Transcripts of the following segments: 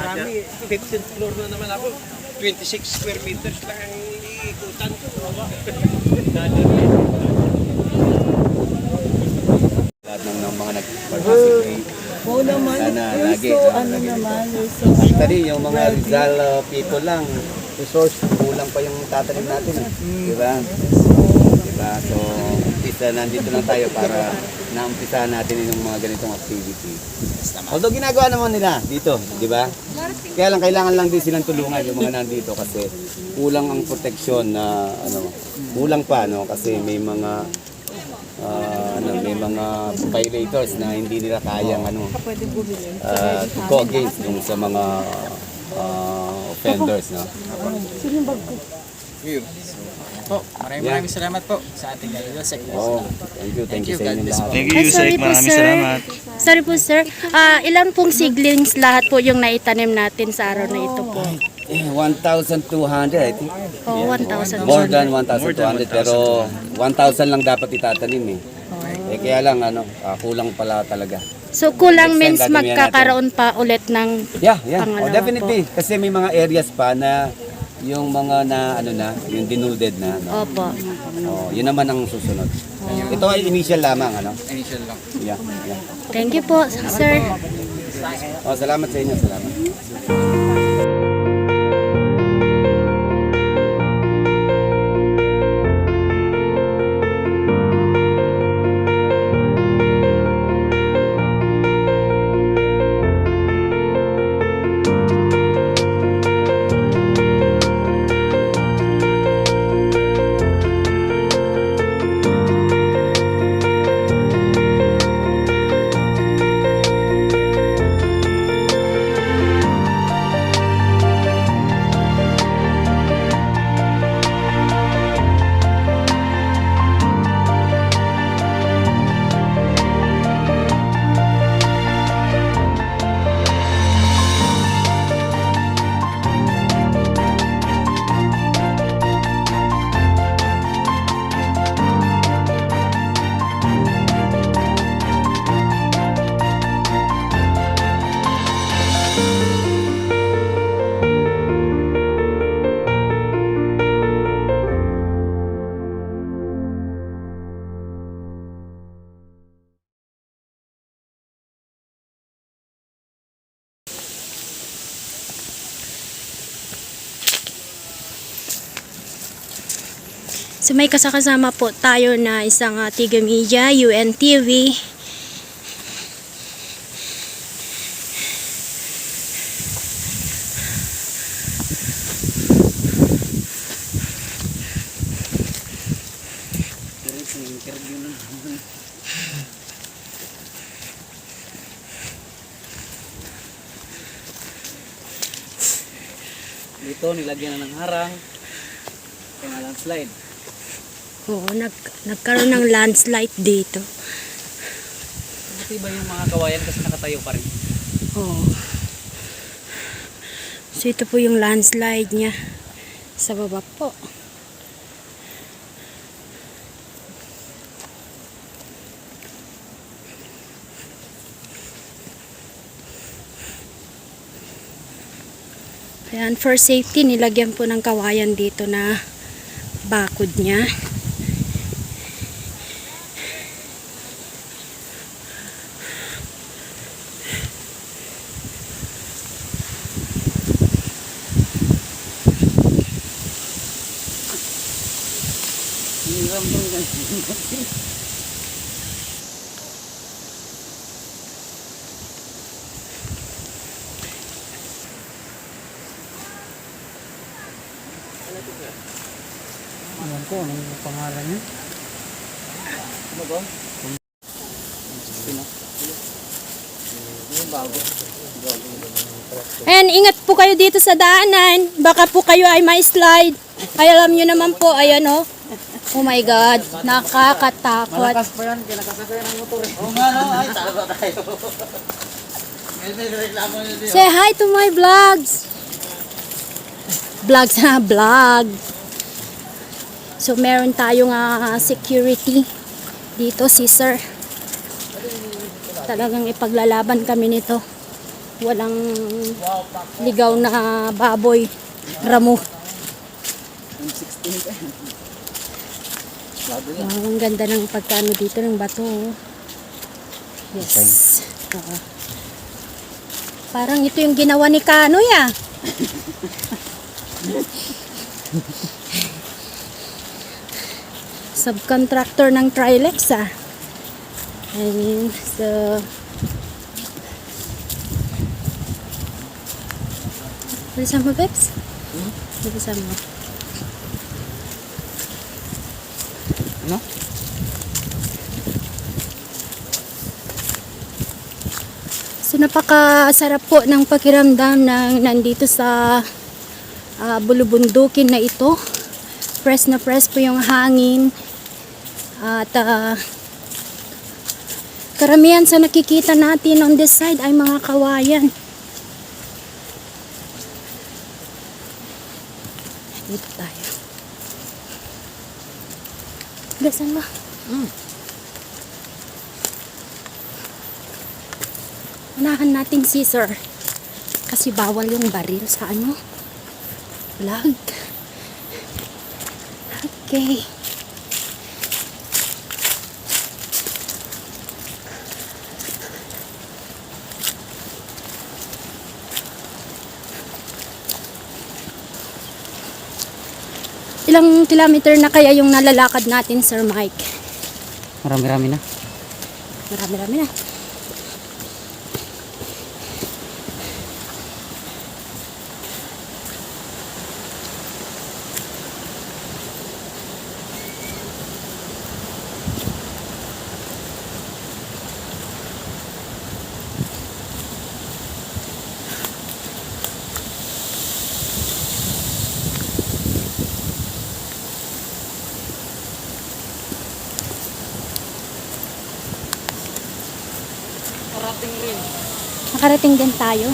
marami. 15th floor na naman ako. 26 square meters lang ang iikutan ko. Lahat ng mga nag-participate. Oo naman, Sana you're lagi. so, ano naman, you're so Actually, yung mga Rizal people lang, resource, kulang pa yung tatanim natin. Di ba? Diba? So, umpisa, nandito lang tayo para naumpisahan natin yung mga ganitong activity. Although ginagawa naman nila dito, di ba? Kaya lang kailangan lang din silang tulungan yung mga nandito kasi kulang ang proteksyon na kulang pa kasi may mga may mga violators na hindi nila kayang to go against yung sa mga offenders, no? Po, maraming salamat po sa ating Yusek. Oh, thank you sa inyo lahat. Thank you, Yusek. Maraming salamat. Sorry po, sir. Ilan pong seedlings lahat po yung naitanim natin sa araw na ito po? 1,200, I think. Oh, 1,000. More than 1,200 pero 1,000 lang dapat itatanim eh. Kaya lang kulang pala talaga. So kulang Next time, means gagawin magkakaroon pa ulit ng Yeah. Pangalawa Definitely kasi may mga areas pa na yung mga yung denuded na. Opo. Yun naman ang susunod. Ito ay initial lamang, Initial lang. Yeah. Thank you po, sir. Salamat sa inyo, salamat. So may kasama po tayo na isang Tiga Media, UNTV. Dito nilagyan na ng harang. Kaya landslide. Oo, nagkaroon ng landslide dito. Buti ba yung mga kawayan kasi nakatayo pa rin? Oo. So ito po yung landslide niya sa baba po. Ayan, for safety, nilagyan po ng kawayan dito na bakod niya. Alam ko, anong pangalan niya? Ano ba? Ayan, ingat po kayo dito sa daanan. Baka po kayo ay ma-slide. Ay, alam nyo naman po, ayan o. Oh my God, nakakatakot. Malakas pa yan, kaya nakasakay ng motor eh. Oo nga no, ay talo tayo. May reklamo nyo dito. Say hi to my vlogs. Vlogs na, vlog. So, meron tayong security dito, si sir. Talagang ipaglalaban kami nito. Walang ligaw na baboy. Ramo. Wow, ang ganda ng pagkano dito ng bato. Oh. Yes. Oo. Parang ito yung ginawa ni Kanoy ah. Subcontractor ng Trilex ah. And so bilisan mo, Peps? Bilisan mo. Ano? So napakasarap po ng pakiramdam ng nandito sa bulubundukin na ito. Fresh na fresh po yung hangin. At karamihan sa nakikita natin on this side ay mga kawayan. Dito tayo. Gasan mo. Unahan natin si Sir. Kasi bawal yung baril sa ano. Vlog. Okay. Ilang kilometer na kaya yung nalalakad natin, Sir Mike? Marami-rami na. Marami-rami na. Nakarating din tayo.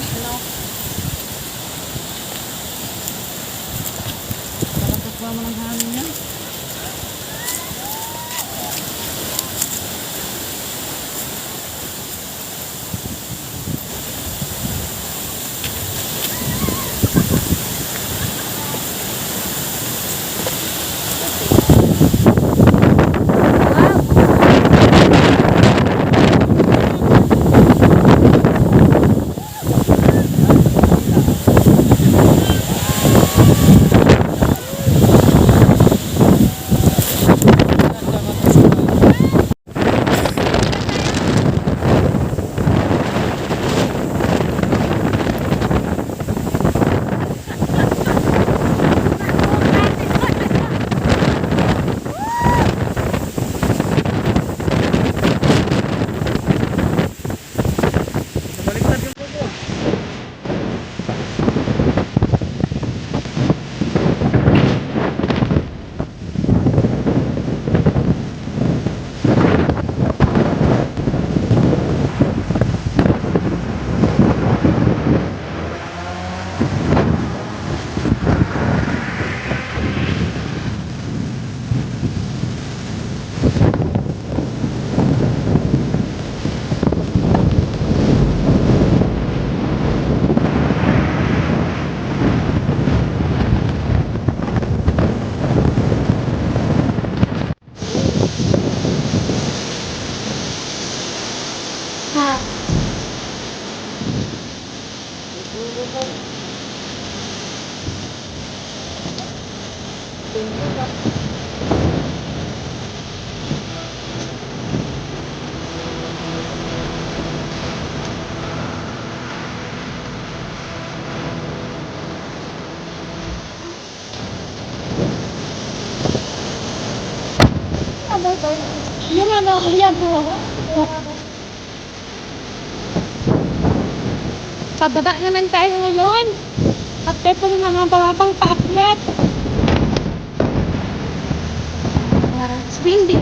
Yung ano, yan po. Pababa naman tayo ngayon. At ito yung mga babang paakyat. Windy.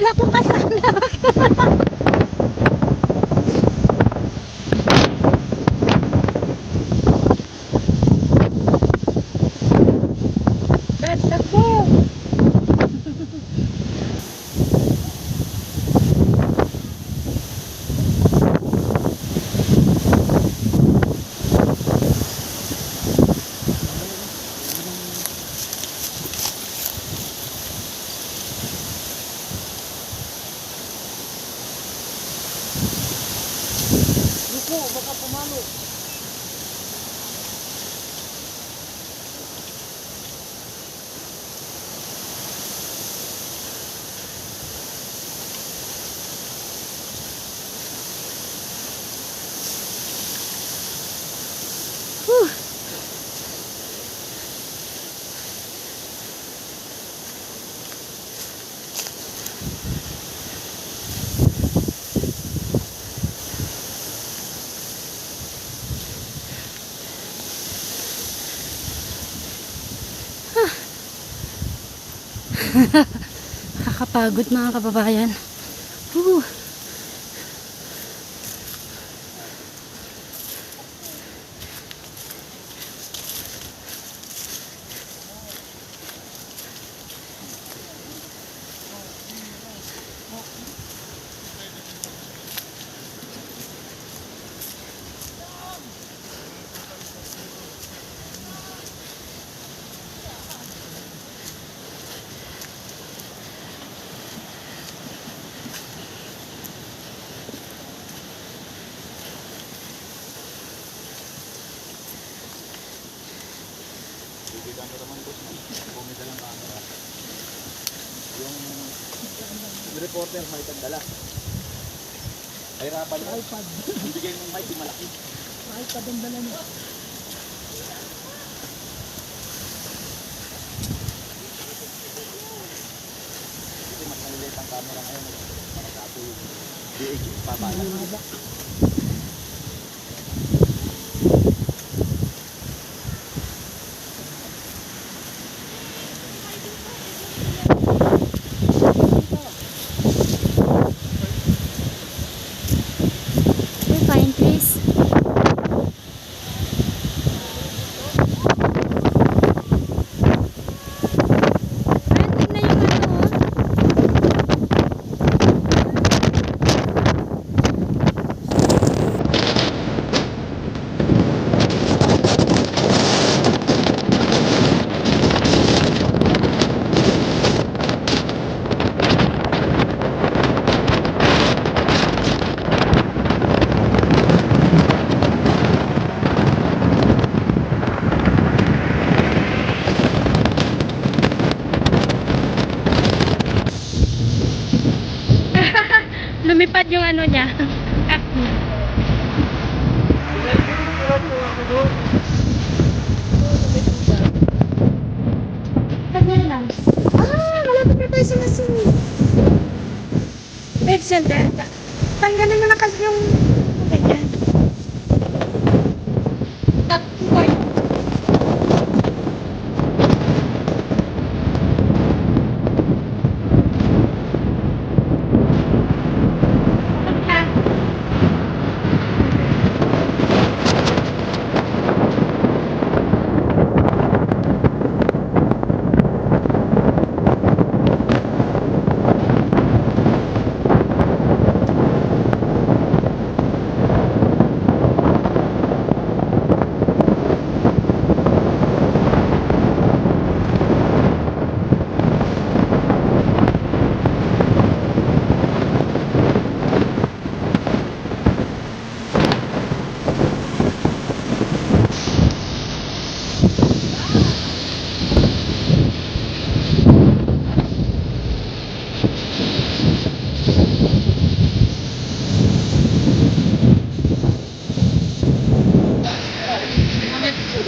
Kala ko kasama. Ganda ko. Nakakapagod mga kababayan. Whew. Reporter may tagdala. Hirapan mo. iPad. Bigay mong mic, malaki. iPad ang dala niya. Kasi mas maliit ang camera ngayon. Para sa ato yung DH pamala. Fine, please. Ayun, tingnan yung ano, oh. Lumipad yung ano niya. Ganyan lang. Malapit na tayo sa Masini. Bed center. Tanggalin mo na kasi yung ganyan. Boy.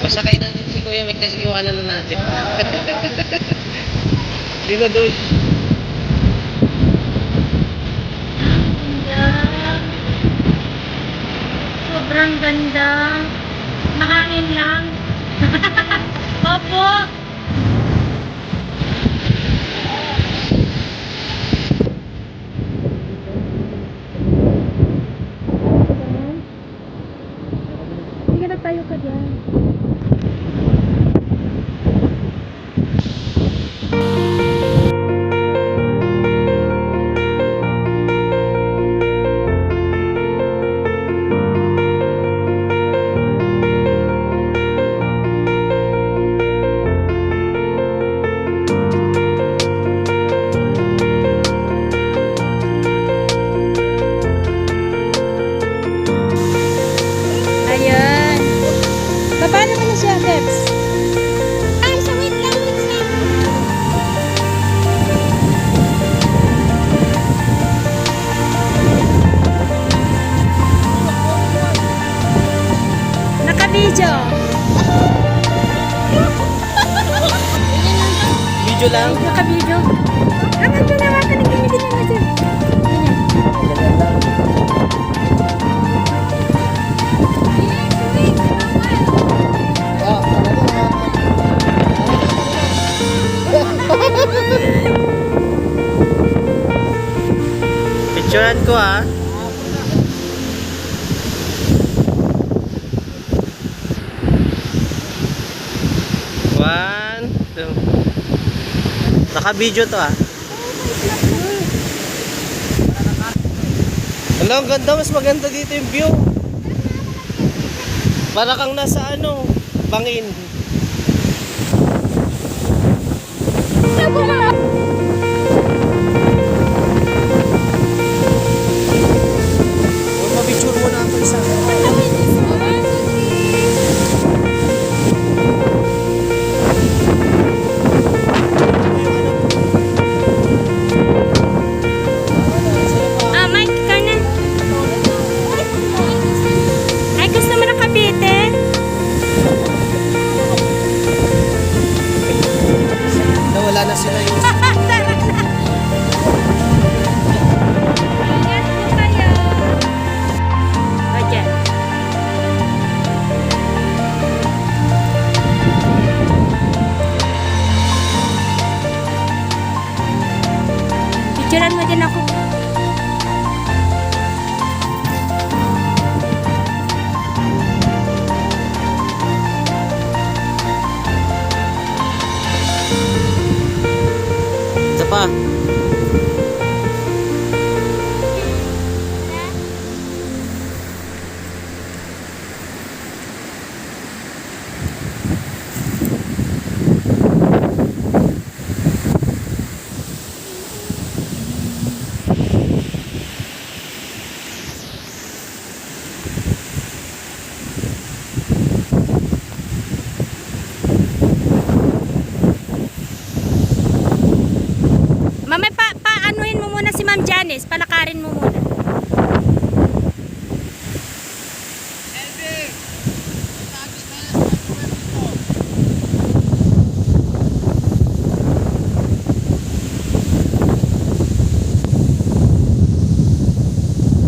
Masakay na si Kuya Mick kasi iwanan na natin. Di na doon. Ganda. Sobrang ganda. Mahangin lang. Opo. Naka-video lang. Naka-video. Naka-video na mga kanigin-gin na sir. Picturean ko ah. One, two. Naka-video to ah. Hello, ang ganda. Mas maganda dito yung view. Para kang nasa ano, bangin. Mabitsure mo na ako isa. Mike, ka na. Ay, gusto mo nakabitin? Nawala na sila yung... Ingat po kayo. Ayan. Picturean mo din ako. Isa pa. Mamay, paanuhin mo muna si Ma'am Janice. Palakarin mo muna.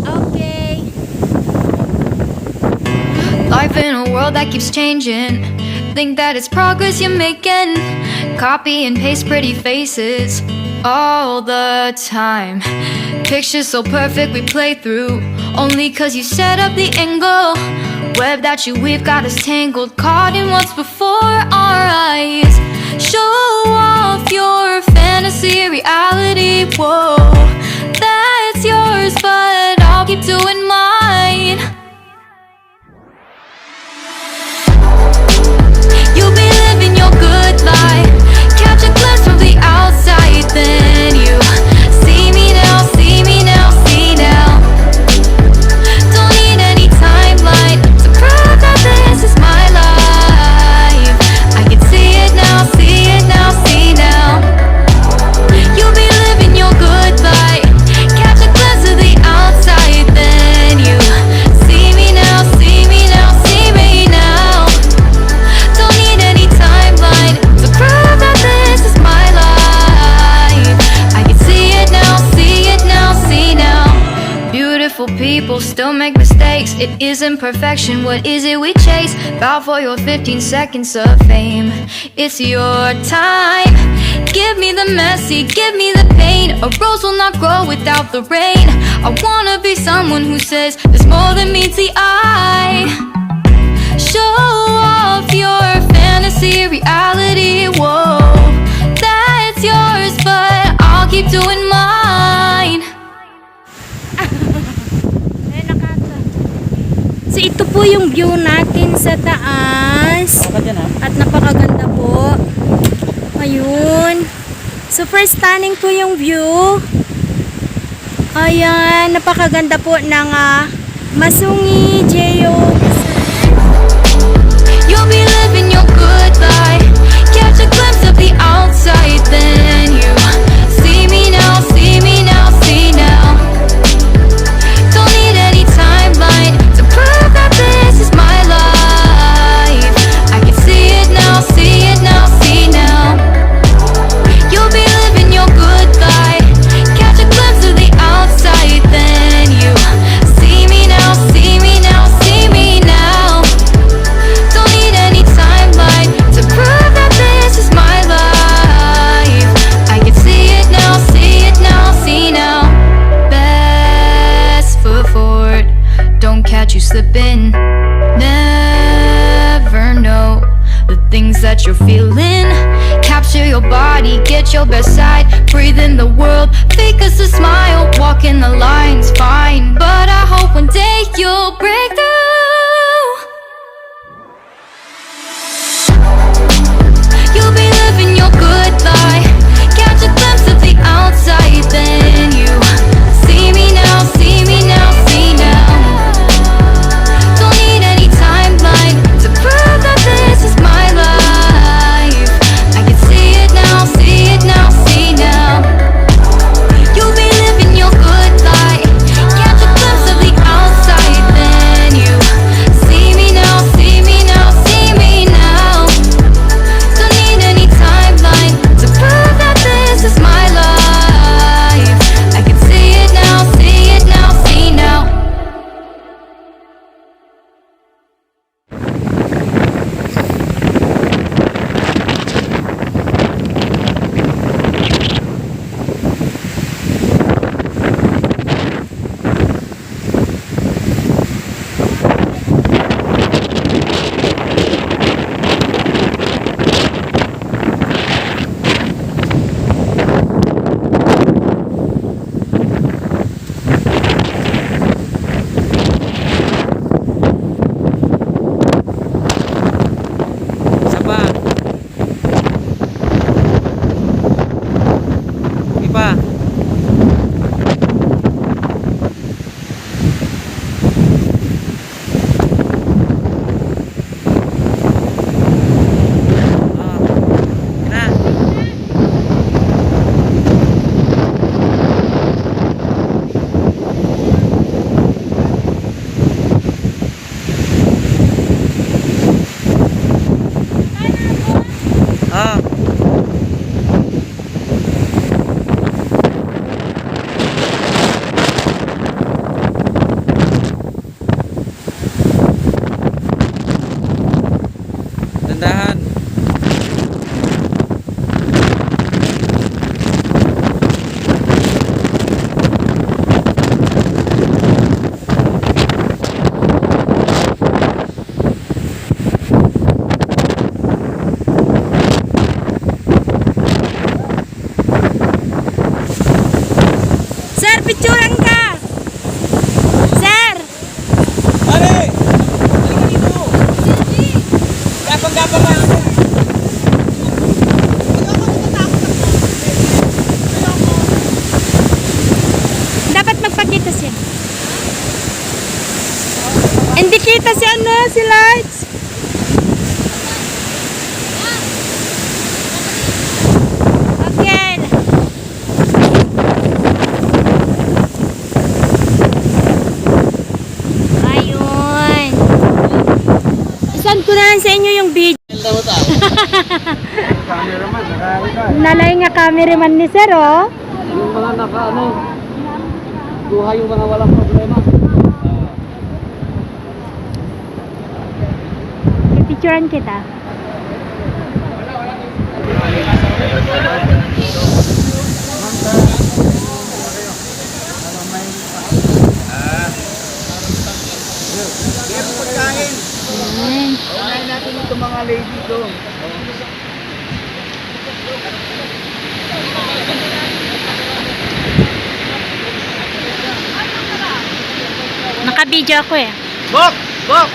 Okay. Life in a world that keeps changing. Think that it's progress you're making. Copy and paste pretty faces all the time. Pictures so perfect we play through. Only cause you set up the angle. Web that you weave got us tangled. Caught in what's before our eyes. Show off your fantasy reality. Whoa, that's yours, but I'll keep doing mine. You'll be living your good life. Catch a glimpse from the outside, then you see me now, see me now, see now. Don't need any timeline to prove that this is my life. I can see it now, see it now, see now. You'll be living your good life. Catch a glimpse of the outside, then you see me now, see me now, see me now. Don't need any timeline to prove that this is my life. I can see it now, see it now, see now. Beautiful people still make mistakes. It isn't perfection, what is it we chase? Bow for your 15 seconds of fame. It's your time. Give me the messy, give me the pain. A rose will not grow without the rain. I wanna be someone who says there's more than meets the eye. Show off your fantasy reality. Whoa, that's yours, but I'll keep doing mine. Ay, nakaka. So, ito po yung view natin sa taas. At napakaganda po. Ayun. Super stunning po yung view. Ayan, napakaganda po ng Masungi Geo. You'll be living your good life. Catch a glimpse of the outside, then you see me now, see me now, see now. Don't need any timeline to prove that this is my life. I can see it now, see it now, see now. that you're feeling. Capture your body, get your best side. Breathe in the world, fake us a smile. Walk in the lines, fine. But I hope one day you'll break through. You'll be living your good life. Catch a glimpse of the outside, then you see me now, see me now, see now. Don't need any timeline to prove that this is my life. I can see it now, see it now, see now. You'll be living your good life. Catch a glimpse of the outside, then you see me now, see me now, see me now. Don't need any timeline to prove that this is my life. I can see it now, see it now, see now. Isa pa. Sige pa. Na. Ah. Dandahan. Sir, picturean ka! Sir! Pare! Halika dito! Gapang-gapang ka! Dapat magpakita siya. Hindi kita si ano, si Lights. Okay. Ayun. Isan ko na lang sa inyo yung video. Nalay nga cameraman ni Sir, oh. Yung mga buhay yung mga walang problema. Picturean kita. Pagkain. Ayan. Unahin natin itong mga lady doon. Naka-video ako eh. Bok! Bok!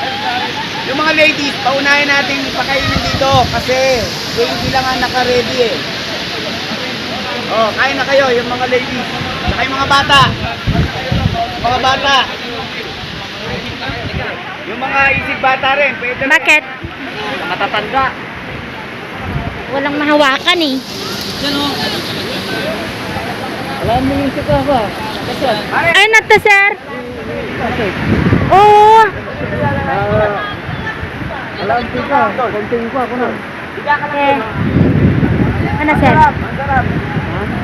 Yung mga ladies, paunahin natin pakainin dito kasi hindi lang ang naka-ready eh. Oh, kain na kayo yung mga ladies. Saka yung mga bata. Mga bata. Yung mga isig bata rin. Pwede rin. Bakit? Matatanda. Walang mahawakan eh. Alam mo yung sika ba? Ay, nato sir. Oo. Alam ko ka. Konting pa ako na. Okay. Ano sir?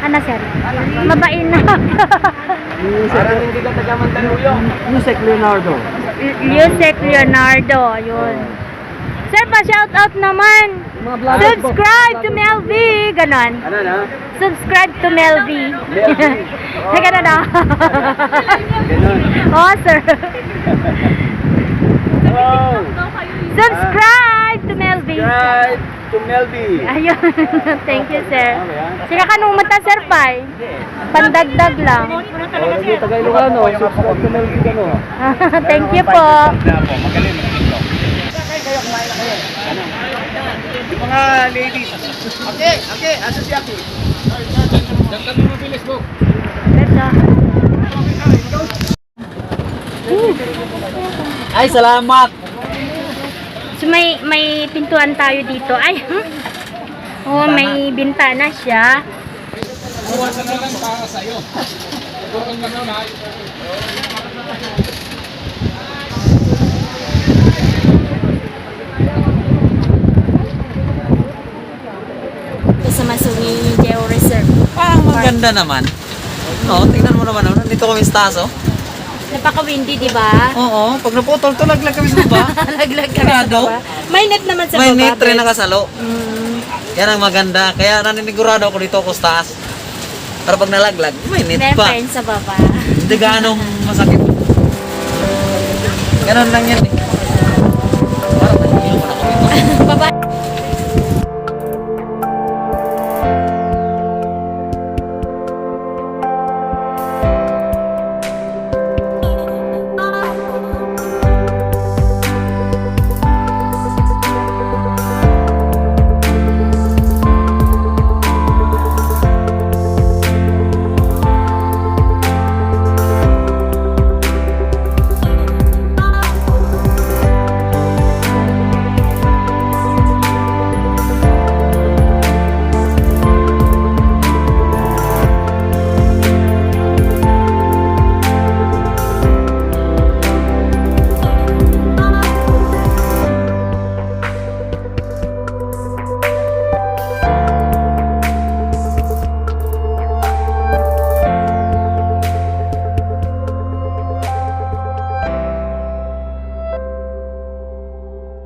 Ano sir? Mabain na. Parang hindi ka taga-Mandaluyong. Yusek Leonardo. Yusek Leonardo. Ayun. Sir, pa-shoutout naman. Mga vlogger po. Subscribe to Mel V. Ganon. Ano na? Subscribe to Mel V. Mel V. Ay, ganon na. Ganun. Oh, sir. Oh! Subscribe to Mel V. Subscribe to Chong Nelby. Ayun. Thank you, sir. Sila ka nung mata, sir, Pai? Pandagdag lang. O, lagi taga Ilocano. Subscribe to Nelby ka, no? Thank you po. Magaling mag-tiktok. Mga ladies. Okay, asa si Aki? Ay, salamat. So may pintuan tayo dito. Ay, oh, may bintana siya. Ito sa Masumi Geo Reserve. Parang maganda naman. No, tingnan mo naman. Nandito kami sa taas, oh. Napaka-windy, di ba? Oo, pag naputol to, laglag kami sa baba. Laglag kami sa Sigurado? baba. May net naman sa May baba. net rin but- nakasalo. Yan ang maganda. Kaya naninigurado ako dito ako sa taas. Para pag nalaglag, may net May pa. friends sa baba. Hindi ganong masakit. Ganon lang yan eh.